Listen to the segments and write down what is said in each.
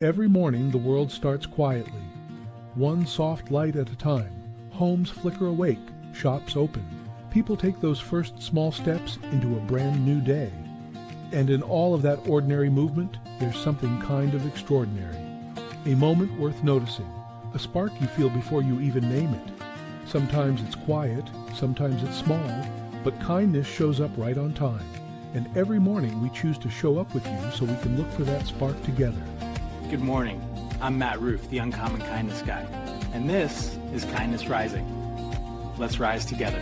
Every morning the world starts quietly, one soft light at a time. Homes flicker awake, shops open. People take those first small steps into a brand new day. And in all of that ordinary movement, there's something kind of extraordinary. A moment worth noticing, a spark you feel before you even name it. Sometimes it's quiet, sometimes it's small, but kindness shows up right on time. And every morning we choose to show up with you so we can look for that spark together. Good morning. I'm Matt Rouff, the Uncommon Kindness Guy, and this is Kindness Rising. Let's rise together.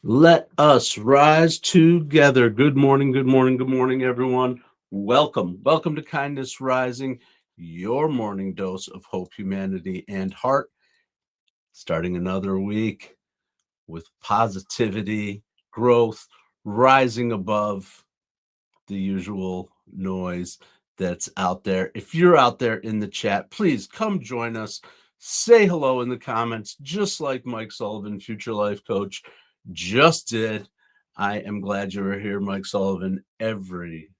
Let us rise together. Good morning, good morning, good morning, everyone. Welcome to Kindness Rising, your morning dose of hope, humanity, and heart. Starting another week with positivity, growth, rising above the usual noise that's out there. If you're out there in the chat, please come join us. Say hello in the comments, just like Mike Sullivan, future life coach, just did. I am glad you were here, Mike Sullivan, every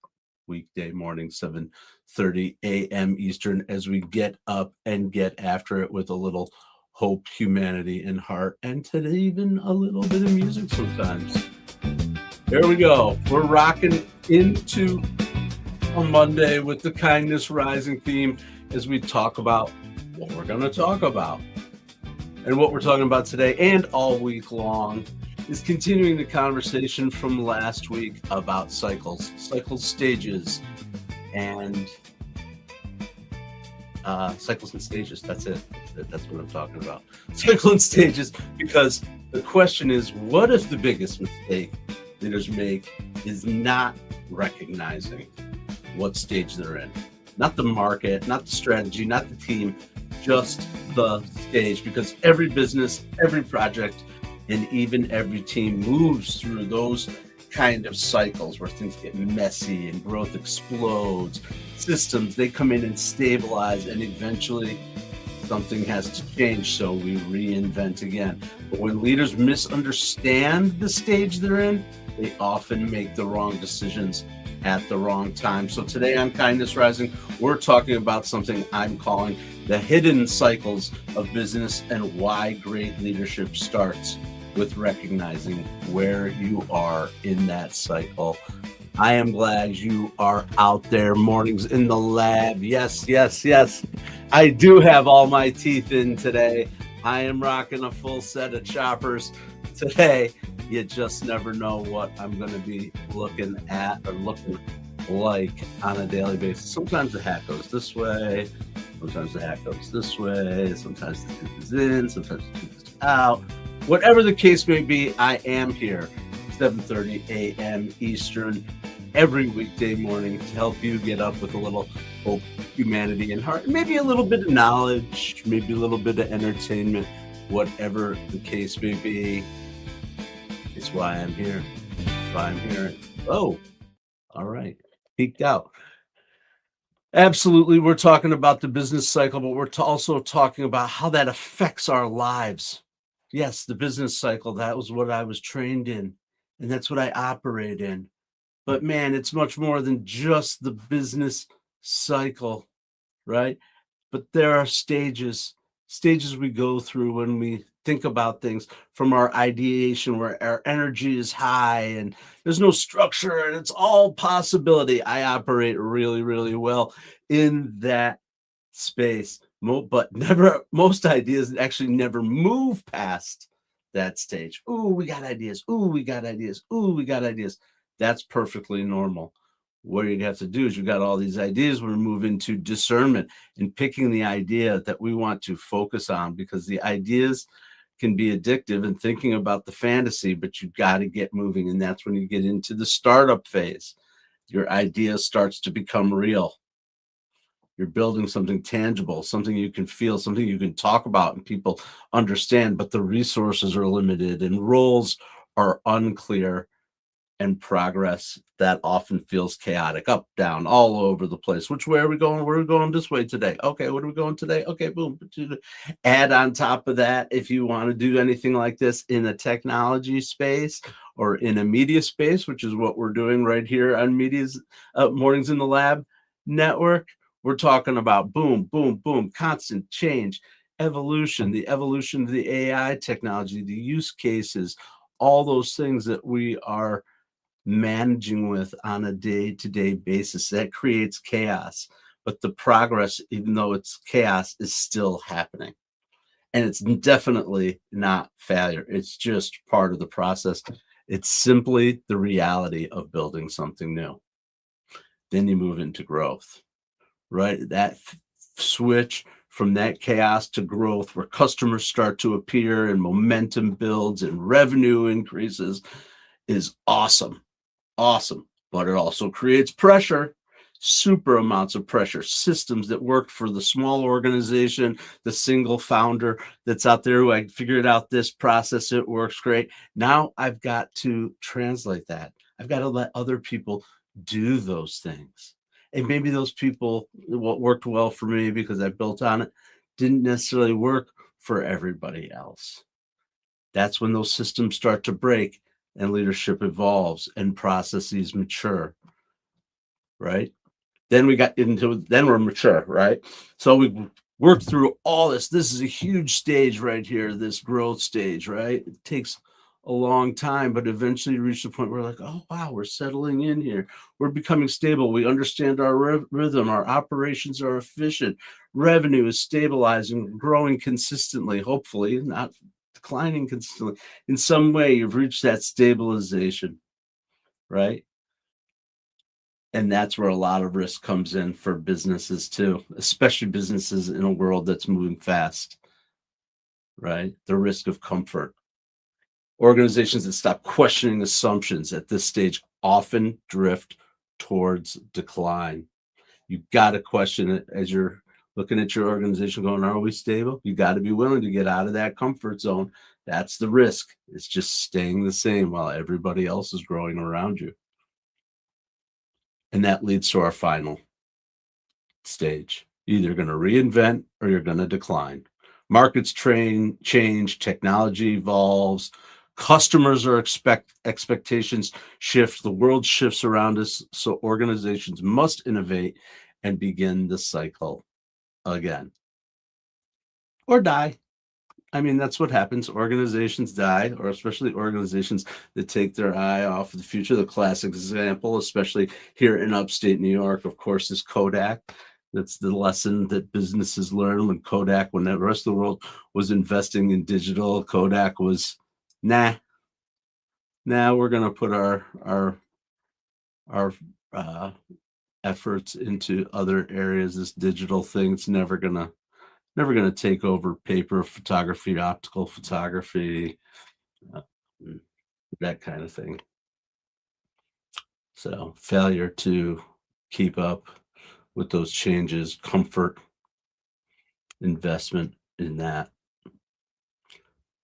weekday morning, 7:30 a.m. Eastern, as we get up and get after it with a little hope, humanity, and heart, and today even a little bit of music sometimes. There we go. We're rocking into a Monday with the Kindness Rising theme as we talk about what we're going to talk about. And what we're talking about today and all week long is continuing the conversation from last week about cycle stages, and cycles and stages. That's it. That's what I'm talking about. Cycle and stages, because the question is, what if the biggest mistake leaders make is not recognizing what stage they're in? Not the market, not the strategy, not the team, just the stage. Because every business, every project, and even every team moves through those kind of cycles where things get messy and growth explodes. Systems, they come in and stabilize, and eventually something has to change, so we reinvent again. But when leaders misunderstand the stage they're in, they often make the wrong decisions at the wrong time. So today on Kindness Rising, we're talking about something I'm calling the hidden cycles of business and why great leadership starts with recognizing where you are in that cycle. I am glad you are out there, mornings in the lab. Yes. I do have all my teeth in today. I am rocking a full set of choppers today. You just never know what I'm going to be looking at or looking like on a daily basis. Sometimes the hat goes this way. Sometimes the hat goes this way. Sometimes the tooth is in. Sometimes the tooth is out. Whatever the case may be, I am here 7:30 a.m. Eastern every weekday morning to help you get up with a little hope, humanity, and heart. Maybe a little bit of knowledge, maybe a little bit of entertainment, whatever the case may be. It's why I'm here. It's why I'm here. Oh, all right. Peeked out. Absolutely. We're talking about the business cycle, but we're also talking about how that affects our lives. Yes, the business cycle, that was what I was trained in, and that's what I operate in. But man, it's much more than just the business cycle, right? But there are stages we go through when we think about things, from our ideation where our energy is high and there's no structure and it's all possibility. I operate really, really well in that space. But most ideas actually never move past that stage. Ooh, we got ideas. Ooh, we got ideas. Ooh, we got ideas. That's perfectly normal. What you have to do is, you've got all these ideas. We move into discernment and picking the idea that we want to focus on, because the ideas can be addictive, and thinking about the fantasy, but you've got to get moving. And that's when you get into the startup phase. Your idea starts to become real. You're building something tangible, something you can feel, something you can talk about and people understand, but the resources are limited and roles are unclear. and progress that often feels chaotic, up, down, all over the place. Which way are we going? We're going this way today. Okay, what are we going today? Okay, boom. Add on top of that, if you want to do anything like this in a technology space or in a media space, which is what we're doing right here on Media's Mornings in the Lab network, we're talking about boom, boom, boom, constant change, evolution, the evolution of the AI technology, the use cases, all those things that we are managing with on a day-to-day basis. That creates chaos, but the progress, even though it's chaos, is still happening. And it's definitely not failure. It's just part of the process. It's simply the reality of building something new. Then you move into growth, right? That switch from that chaos to growth, where customers start to appear and momentum builds and revenue increases, is awesome. Awesome. But it also creates pressure, super amounts of pressure. Systems that work for the small organization, the single founder that's out there who I figured out this process, it works great. Now I've got to translate that. I've got to let other people do those things. And maybe those people, what worked well for me because I built on it, didn't necessarily work for everybody else. That's when those systems start to break and leadership evolves and processes mature, right? Then we're mature, right? So we worked through all this. This is a huge stage right here, this growth stage, right? It takes a long time, but eventually you reach the point where we're like, oh, wow, we're settling in here. We're becoming stable. We understand our rhythm. Our operations are efficient. Revenue is stabilizing, growing consistently, hopefully, not declining consistently. In some way, you've reached that stabilization, right? And that's where a lot of risk comes in for businesses too, especially businesses in a world that's moving fast, right? The risk of comfort. Organizations that stop questioning assumptions at this stage often drift towards decline. You've got to question it as you're looking at your organization going, are we stable? You got to be willing to get out of that comfort zone. That's the risk. It's just staying the same while everybody else is growing around you. And that leads to our final stage. You're either going to reinvent or you're going to decline. Markets change, technology evolves, customers are expectations shift, the world shifts around us. So organizations must innovate and begin the cycle again. Or die. I mean, that's what happens. Organizations die, or especially organizations that take their eye off of the future. The classic example, especially here in upstate New York, of course, is Kodak. That's the lesson that businesses learn when the rest of the world was investing in digital, Kodak was, nah, we're going to put our efforts into other areas. This digital thing, it's never gonna take over paper photography, optical photography, that kind of thing. So failure to keep up with those changes, comfort, investment in that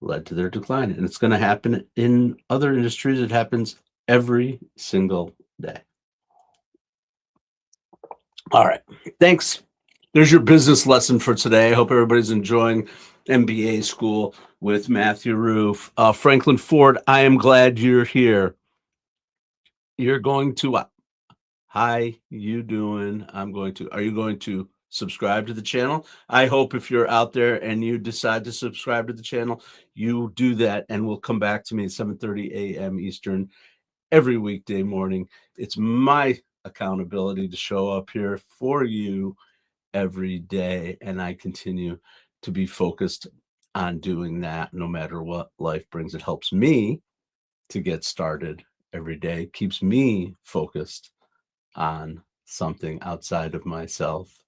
led to their decline. And it's going to happen in other industries. It happens every single day. All right. Thanks. There's your business lesson for today. I hope everybody's enjoying MBA school with Matthew Rouff. Franklin Ford, I am glad you're here. You're going to, hi, you doing? Are you going to subscribe to the channel? I hope if you're out there and you decide to subscribe to the channel, you do that and will come back to me at 7:30 a.m. Eastern every weekday morning. It's my accountability to show up here for you every day, and I continue to be focused on doing that no matter what life brings. It helps me to get started every day, keeps me focused on something outside of myself,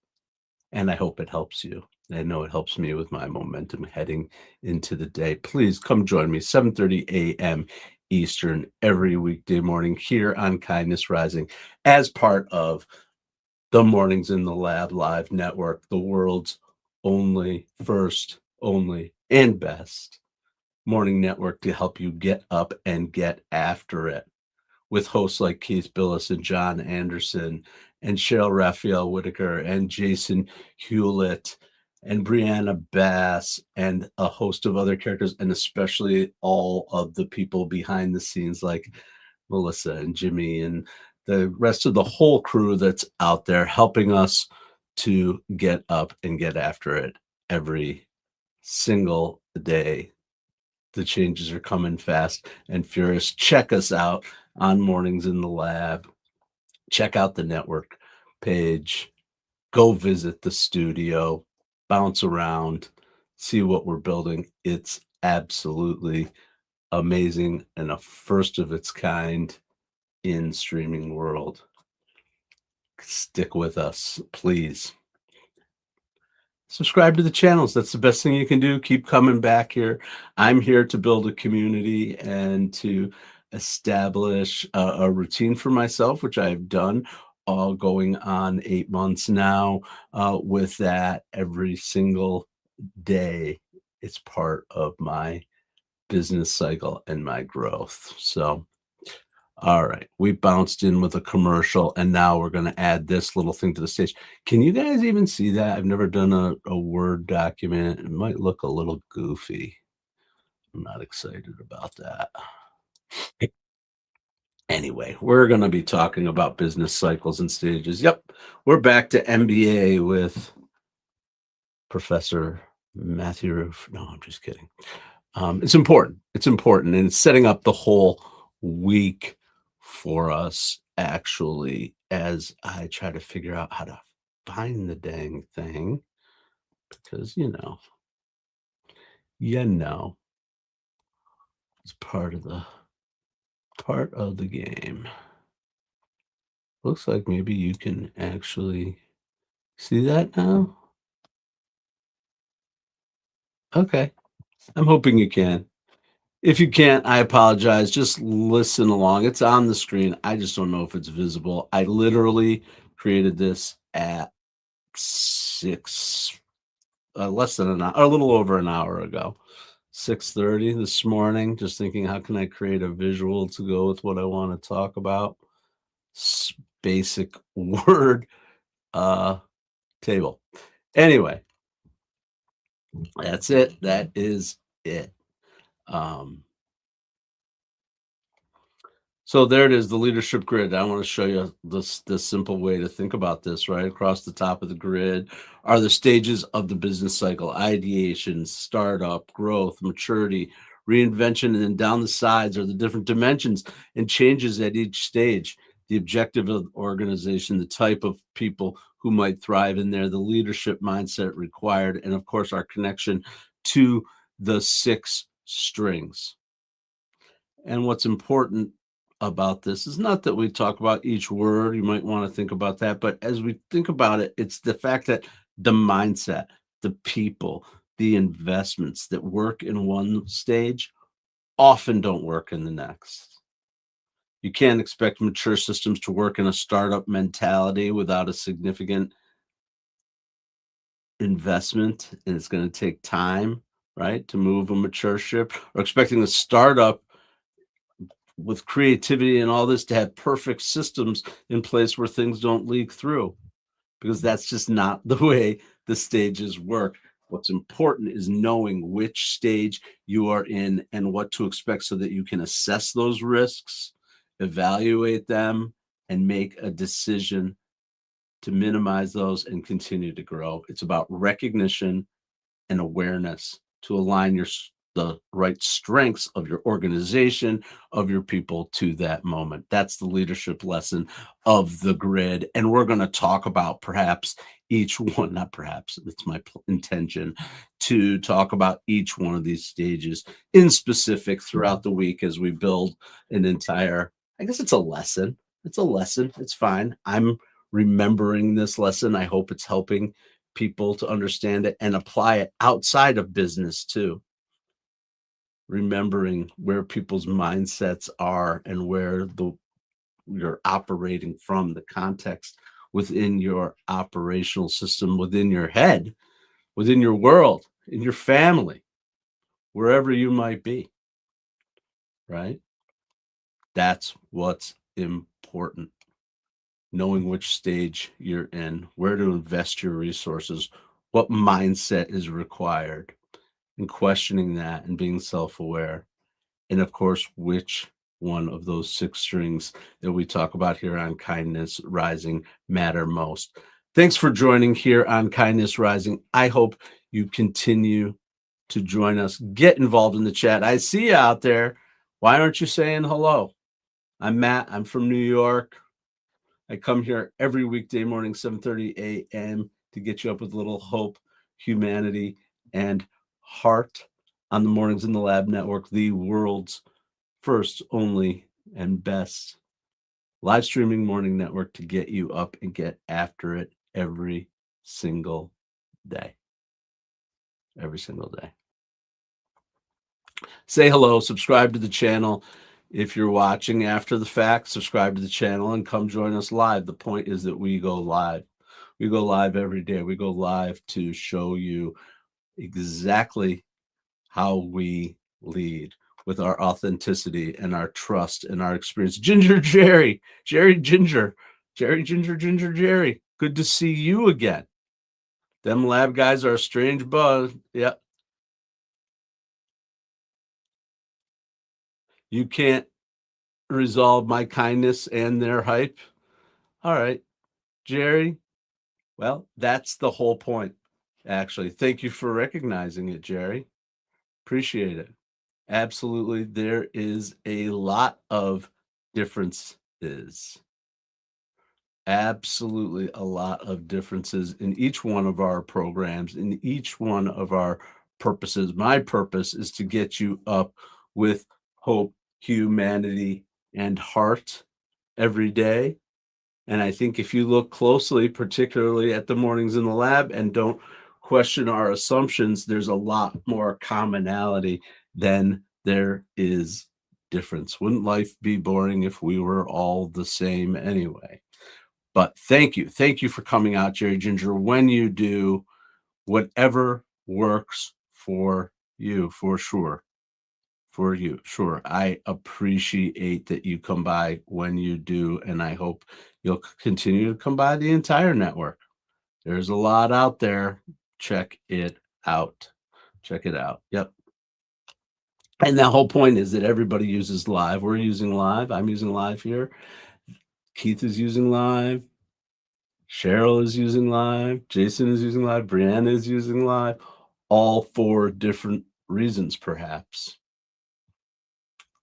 and I hope it helps you. I know it helps me with my momentum heading into the day. Please come join me 7:30 a.m. Eastern every weekday morning here on Kindness Rising as part of the Mornings in the Lab Live Network, the world's only, first, only, and best morning network to help you get up and get after it. with hosts like Keith Billis and John Anderson and Cheryl Raphael Whitaker and Jason Hewlett and Brianna Bass and a host of other characters, and especially all of the people behind the scenes like Melissa and Jimmy and the rest of the whole crew that's out there helping us to get up and get after it every single day. The changes are coming fast and furious. Check us out on Mornings in the Lab. Check out the network page. Go visit the studio. Bounce around. See what we're building. It's absolutely amazing and a first of its kind in streaming world. Stick with us, please. Subscribe to the channels. That's the best thing you can do. Keep coming back here. I'm here to build a community and to establish a routine for myself, which I've done going on 8 months now. With that, every single day, it's part of my business cycle and my growth. So, all right, we bounced in with a commercial, and now we're going to add this little thing to the stage. Can you guys even see that? I've never done a Word document. It might look a little goofy. I'm not excited about that. Anyway, we're going to be talking about business cycles and stages. Yep, we're back to MBA with Professor Matthew Rouff. No, I'm just kidding. It's important. It's important, and it's setting up the whole week for us, actually, as I try to figure out how to find the dang thing, because you know, it's part of the game. Looks like maybe you can actually see that now. Okay, I'm hoping you can. If you can't, I apologize. Just listen along. It's on the screen. I just don't know if it's visible. I literally created this at less than an hour, a little over an hour ago, 6:30 this morning. Just thinking, how can I create a visual to go with what I want to talk about? Basic Word table. Anyway, that's it. That is it. So there it is, the leadership grid. I want to show you this simple way to think about this. Right across the top of the grid are the stages of the business cycle: ideation, startup, growth, maturity, reinvention, and then down the sides are the different dimensions and changes at each stage. The objective of the organization, the type of people who might thrive in there, the leadership mindset required, and of course our connection to the 6 strings. And what's important about this is not that we talk about each word. You might want to think about that, but as we think about it, it's the fact that the mindset, the people, the investments that work in one stage often don't work in the next. You can't expect mature systems to work in a startup mentality without a significant investment, and it's going to take time, right, to move a mature ship, or expecting a startup with creativity and all this to have perfect systems in place where things don't leak through, because that's just not the way the stages work. What's important is knowing which stage you are in and what to expect so that you can assess those risks, evaluate them, and make a decision to minimize those and continue to grow. It's about recognition and awareness to align the right strengths of your organization, of your people to that moment. That's the leadership lesson of the grid. And we're going to talk about perhaps each one, not perhaps, it's my intention to talk about each one of these stages in specific throughout the week as we build an entire, I guess it's a lesson. It's a lesson. It's fine. I'm remembering this lesson. I hope it's helping people to understand it and apply it outside of business too. Remembering where people's mindsets are and where you're operating from, the context within your operational system, within your head, within your world, in your family, wherever you might be, right? That's what's important. Knowing which stage you're in, where to invest your resources, what mindset is required, and questioning that and being self-aware. And of course, which one of those 6 strings that we talk about here on Kindness Rising matter most. Thanks for joining here on Kindness Rising. I hope you continue to join us. Get involved in the chat. I see you out there. Why aren't you saying hello? I'm Matt. I'm from New York. I come here every weekday morning, 7:30 a.m. to get you up with a little hope, humanity, and heart on the Mornings in the Lab Network, the world's first, only, and best live streaming morning network to get you up and get after it every single day. Every single day. Say hello, subscribe to the channel. If you're watching after the fact, subscribe to the channel and come join us live. The point is that we go live. We go live every day. We go live to show you exactly how we lead with our authenticity and our trust and our experience. Ginger Jerry, Jerry Ginger, Jerry Ginger, Ginger Jerry. Good to see you again. Them lab guys are a strange buzz. Yep. You can't resolve my kindness and their hype. All right, Jerry. Well, that's the whole point, actually. Thank you for recognizing it, Jerry. Appreciate it. Absolutely. There is a lot of differences. Absolutely a lot of differences in each one of our programs, in each one of our purposes. My purpose is to get you up with hope, humanity, and heart every day. And I think if you look closely, particularly at the Mornings in the Lab, and don't question our assumptions, there's a lot more commonality than there is difference. Wouldn't life be boring if we were all the same anyway? But thank you. Thank you for coming out, Jerry Ginger. When you do, whatever works for you, for sure. For you, sure. I appreciate that you come by when you do, and I hope you'll continue to come by the entire network. There's a lot out there. Check it out. Check it out. Yep. And the whole point is that everybody uses live. We're using live. I'm using live here. Keith is using live. Cheryl is using live. Jason is using live. Brianna is using live. All for different reasons, perhaps.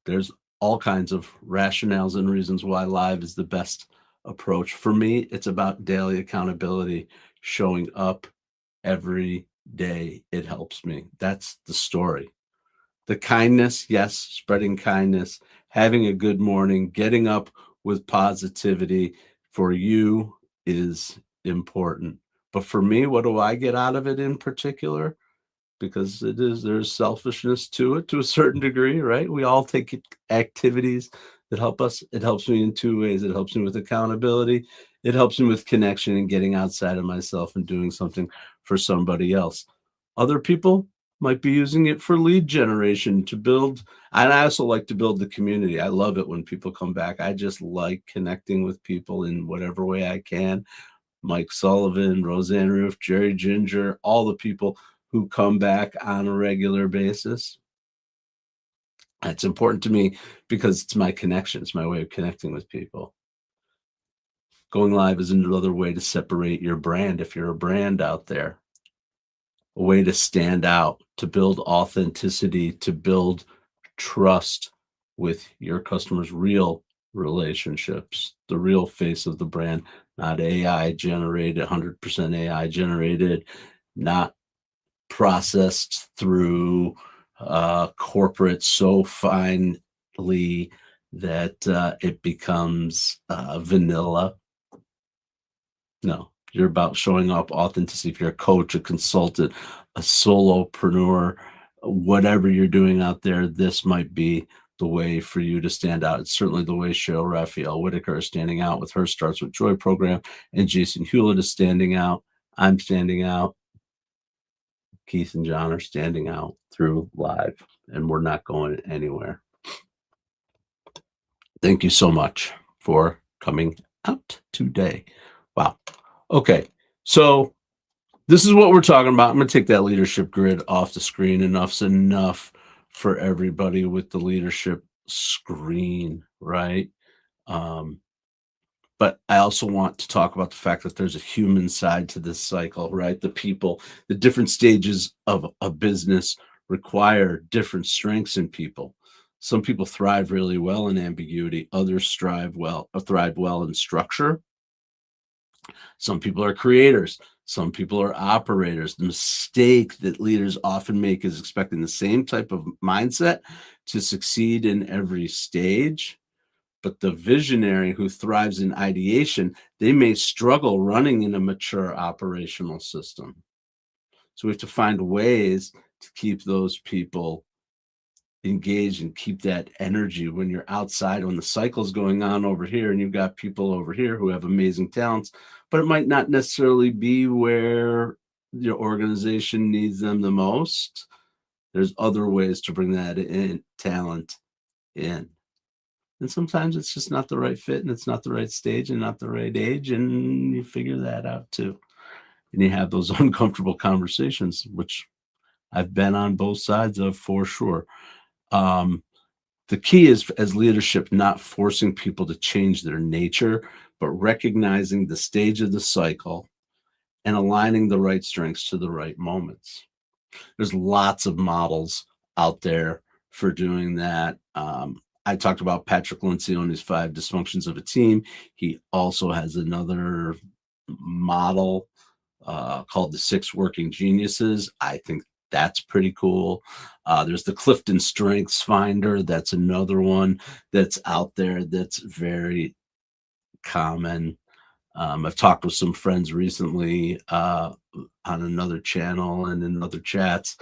There's all kinds of rationales and reasons why live is the best approach. For me, it's about daily accountability, showing up every day. It helps me. That's the story. The kindness, yes, spreading kindness, having a good morning, getting up with positivity for you is important. But for me, what do I get out of it in particular? Because there's selfishness to it to a certain degree, right? We all take activities that help us. It helps me in 2 ways. It helps me with accountability. It helps me with connection and getting outside of myself and doing something for somebody else. Other people might be using it for lead generation to build. And I also like to build the community. I love it when people come back. I just like connecting with people in whatever way I can. Mike Sullivan, Roseanne Rouff, Jerry Ginger, all the people who come back on a regular basis. It's important to me because it's my connection. It's my way of connecting with people. Going live is another way to separate your brand if you're a brand out there. A way to stand out, to build authenticity, to build trust with your customers, real relationships, the real face of the brand, not AI generated, 100% AI generated, not processed through corporate so finely that it becomes vanilla. No, you're about showing up authenticity. If you're a coach, a consultant, a solopreneur, whatever you're doing out there, this might be the way for you to stand out. It's certainly the way Cheryl Raphael Whitaker is standing out with her Starts with Joy program, and Jason Hewlett is standing out. I'm standing out. Keith and John are standing out through live, and we're not going anywhere. Thank you so much for coming out today. Wow. Okay. So this is what we're talking about. I'm going to take that leadership grid off the screen. Enough's enough for everybody with the leadership screen, right? But I also want to talk about the fact that there's a human side to this cycle, right? The people, the different stages of a business require different strengths in people. Some people thrive really well in ambiguity, others thrive well in structure. Some people are creators, some people are operators. The mistake that leaders often make is expecting the same type of mindset to succeed in every stage. But the visionary who thrives in ideation, they may struggle running in a mature operational system. So we have to find ways to keep those people engaged and keep that energy when you're outside, when the cycle's going on over here and you've got people over here who have amazing talents, but it might not necessarily be where your organization needs them the most. There's other ways to bring that talent in. And sometimes it's just not the right fit and it's not the right stage and not the right age. And you figure that out too. And you have those uncomfortable conversations, which I've been on both sides of for sure. The key is, as leadership, not forcing people to change their nature, but recognizing the stage of the cycle and aligning the right strengths to the right moments. There's lots of models out there for doing that. I talked about Patrick Lencioni's 5 dysfunctions of a team. He also has another model called the 6 working geniuses. I think that's pretty cool. There's the Clifton Strengths Finder. That's another one that's out there that's very common. I've talked with some friends recently on another channel and in other chats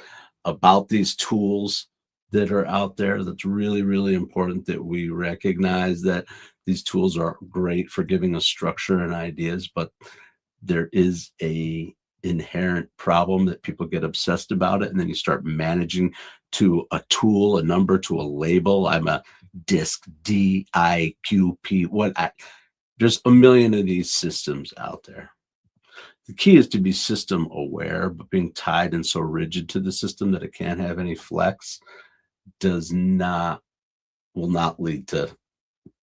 about these tools that are out there. That's really, really important that we recognize that these tools are great for giving us structure and ideas, but there is a inherent problem that people get obsessed about it, and then you start managing to a tool, a number, to a label. I'm a DISC, DIQP. There's a million of these systems out there. The key is to be system aware, but being tied and so rigid to the system that it can't have any flex will not lead to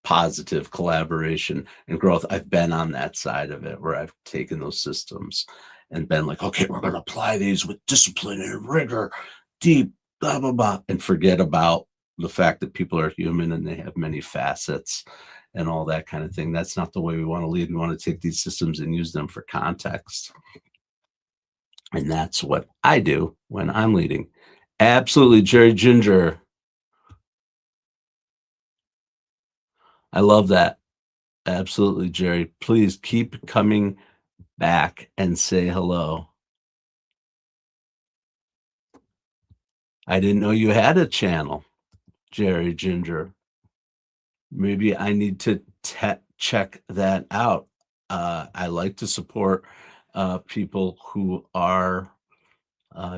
positive collaboration and growth. I've been on that side of it where I've taken those systems and been like, okay, we're going to apply these with discipline and rigor, deep, blah, blah, blah, and forget about the fact that people are human and they have many facets and all that kind of thing. That's not the way we want to lead. We want to take these systems and use them for context. And that's what I do when I'm leading. Absolutely, Jerry Ginger. I love that. Absolutely, Jerry. Please keep coming back and say hello. I didn't know you had a channel, Jerry Ginger. Maybe I need to check that out. I like to support people who are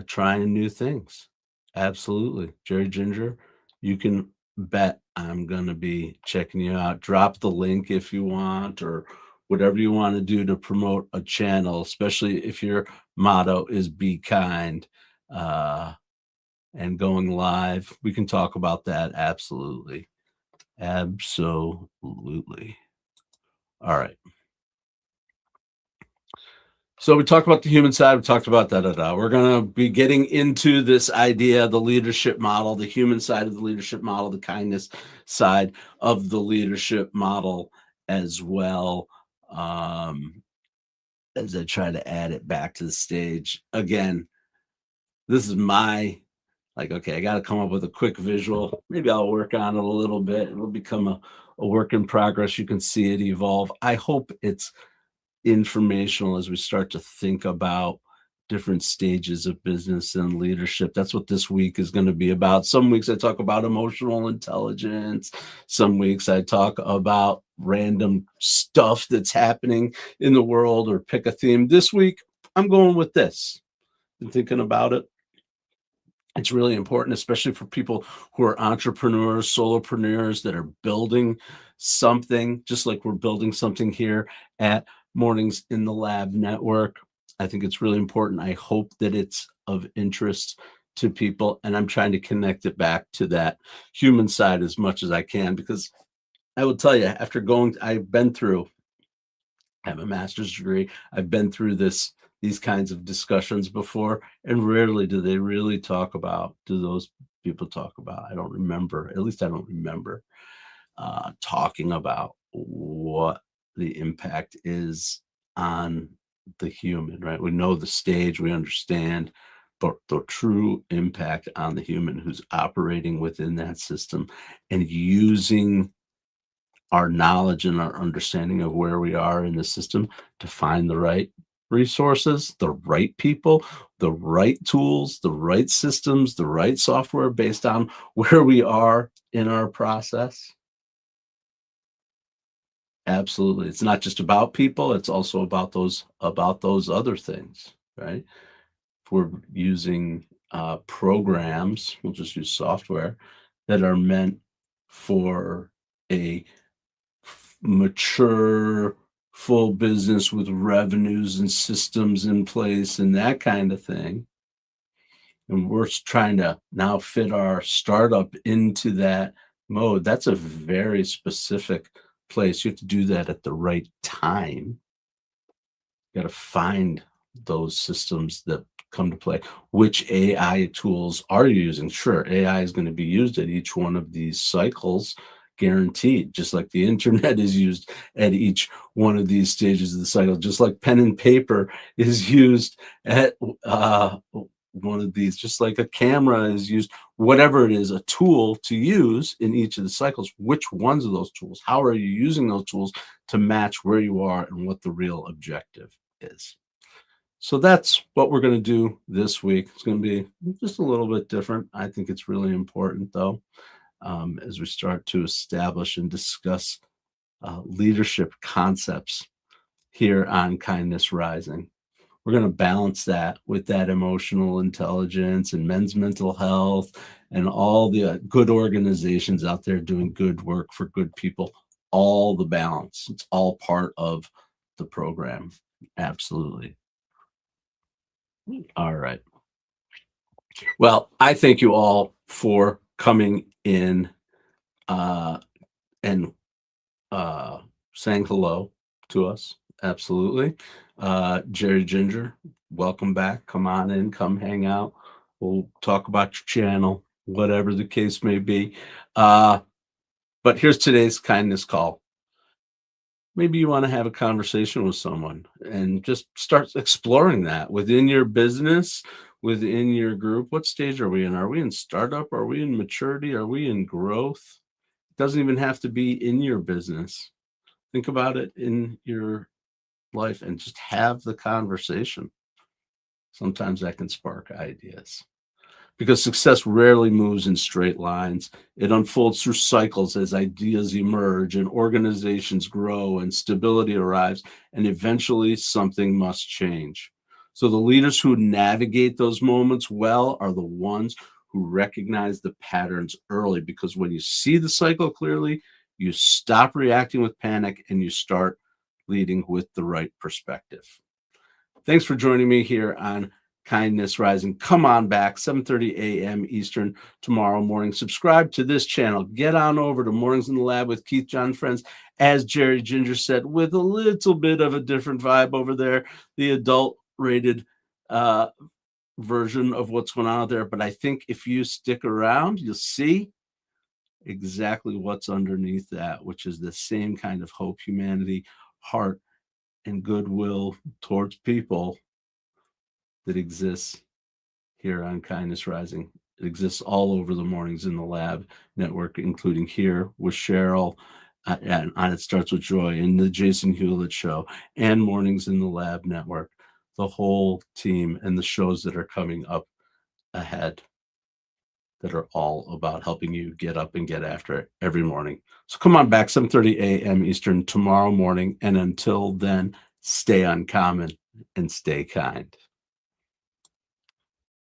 trying new things. Absolutely. Jerry Ginger, you can bet I'm going to be checking you out. Drop the link if you want, or whatever you want to do to promote a channel, especially if your motto is be kind and going live. We can talk about that. Absolutely. Absolutely. All right. So we talked about the human side. We talked about We're going to be getting into this idea, the leadership model, the human side of the leadership model, the kindness side of the leadership model as well. As I try to add it back to the stage. Again, this is my, okay, I got to come up with a quick visual. Maybe I'll work on it a little bit. It'll become a work in progress. You can see it evolve. I hope it's informational as we start to think about different stages of business and leadership. That's what this week is going to be about. Some weeks I talk about emotional intelligence. Some weeks I talk about random stuff that's happening in the world or pick a theme. This week I'm going with this and thinking about it. It's really important, especially for people who are entrepreneurs, solopreneurs that are building something, just like we're building something here at Mornings in the Lab Network. I think it's really important. I hope that it's of interest to people, and I'm trying to connect it back to that human side as much as I can, because I will tell you, after I've been through, I have a master's degree. I've been through these kinds of discussions before, and rarely do those people talk about, I don't remember, at least I don't remember talking about what the impact is on the human, right? We know the stage, we understand, but the true impact on the human who's operating within that system and using our knowledge and our understanding of where we are in the system to find the right resources, the right people, the right tools, the right systems, the right software based on where we are in our process. Absolutely. It's not just about people, it's also about those other things, right? If we're using programs, we'll just use software that are meant for a mature, full business with revenues and systems in place and that kind of thing. And we're trying to now fit our startup into that mode. That's a very specific place. You have to do that at the right time. You got to find those systems that come to play. Which AI tools are you using? Sure, AI is going to be used at each one of these cycles, guaranteed, just like the internet is used at each one of these stages of the cycle, just like pen and paper is used at one of these, just like a camera is used, whatever it is, a tool to use in each of the cycles. Which ones of those tools? How are you using those tools to match where you are and what the real objective is? So that's what we're going to do this week. It's going to be just a little bit different. I think it's really important, though, as we start to establish and discuss leadership concepts here on Kindness Rising. We're going to balance that with that emotional intelligence and men's mental health and all the good organizations out there doing good work for good people. All the balance. It's all part of the program. Absolutely. All right. Well, I thank you all for coming in and saying hello to us. Absolutely. Jerry Ginger, welcome back. Come on in, come hang out. We'll talk about your channel, whatever the case may be. But here's today's kindness call. Maybe you want to have a conversation with someone and just start exploring that within your business, within your group. What stage are we in? Are we in startup? Are we in maturity? Are we in growth? It doesn't even have to be in your business. Think about it in your life and just have the conversation. Sometimes that can spark ideas. Because success rarely moves in straight lines. It unfolds through cycles as ideas emerge and organizations grow and stability arrives, and eventually something must change. So the leaders who navigate those moments well are the ones who recognize the patterns early, because when you see the cycle clearly, you stop reacting with panic and you start leading with the right perspective. Thanks for joining me here on Kindness Rising. Come on back, 7:30 a.m. Eastern tomorrow morning. Subscribe to this channel. Get on over to Mornings in the Lab with Keith, John, Friends, as Jerry Ginger said, with a little bit of a different vibe over there, the adult-rated version of what's going on out there. But I think if you stick around, you'll see exactly what's underneath that, which is the same kind of hope, humanity, heart, and goodwill towards people that exists here on Kindness Rising. It exists all over the Mornings in the Lab network, including here with Cheryl and on It Starts With Joy and the Jason Hewlett Show and Mornings in the Lab network, the whole team and the shows that are coming up ahead that are all about helping you get up and get after it every morning. So come on back, 7:30 a.m. Eastern tomorrow morning. And until then, stay uncommon and stay kind.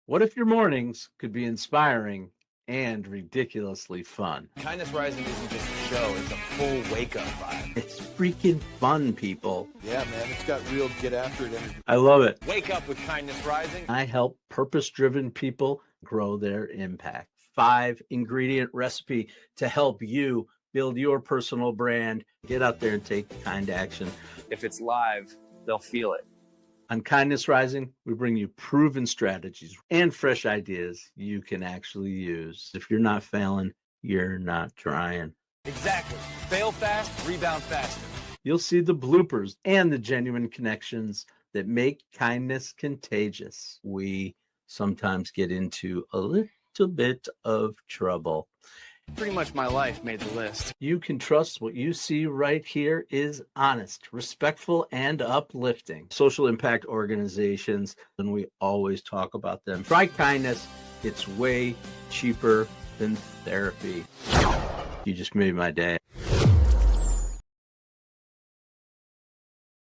What if your mornings could be inspiring and ridiculously fun? Kindness Rising isn't just a show, it's a full wake-up vibe. It's freaking fun, people. Yeah, man, it's got real get-after-it energy. I love it. Wake up with Kindness Rising. I help purpose-driven people grow their impact. 5-ingredient recipe to help you build your personal brand. Get out there and take kind action. If it's live, they'll feel it. On Kindness Rising, we bring you proven strategies and fresh ideas you can actually use. If you're not failing, you're not trying. Exactly. Fail fast, rebound faster. You'll see the bloopers and the genuine connections that make kindness contagious. We sometimes get into a little bit of trouble. Pretty much my life made the list. You can trust what you see right here is honest, respectful, and uplifting. Social impact organizations, and we always talk about them. Try kindness. It's way cheaper than therapy. You just made my day.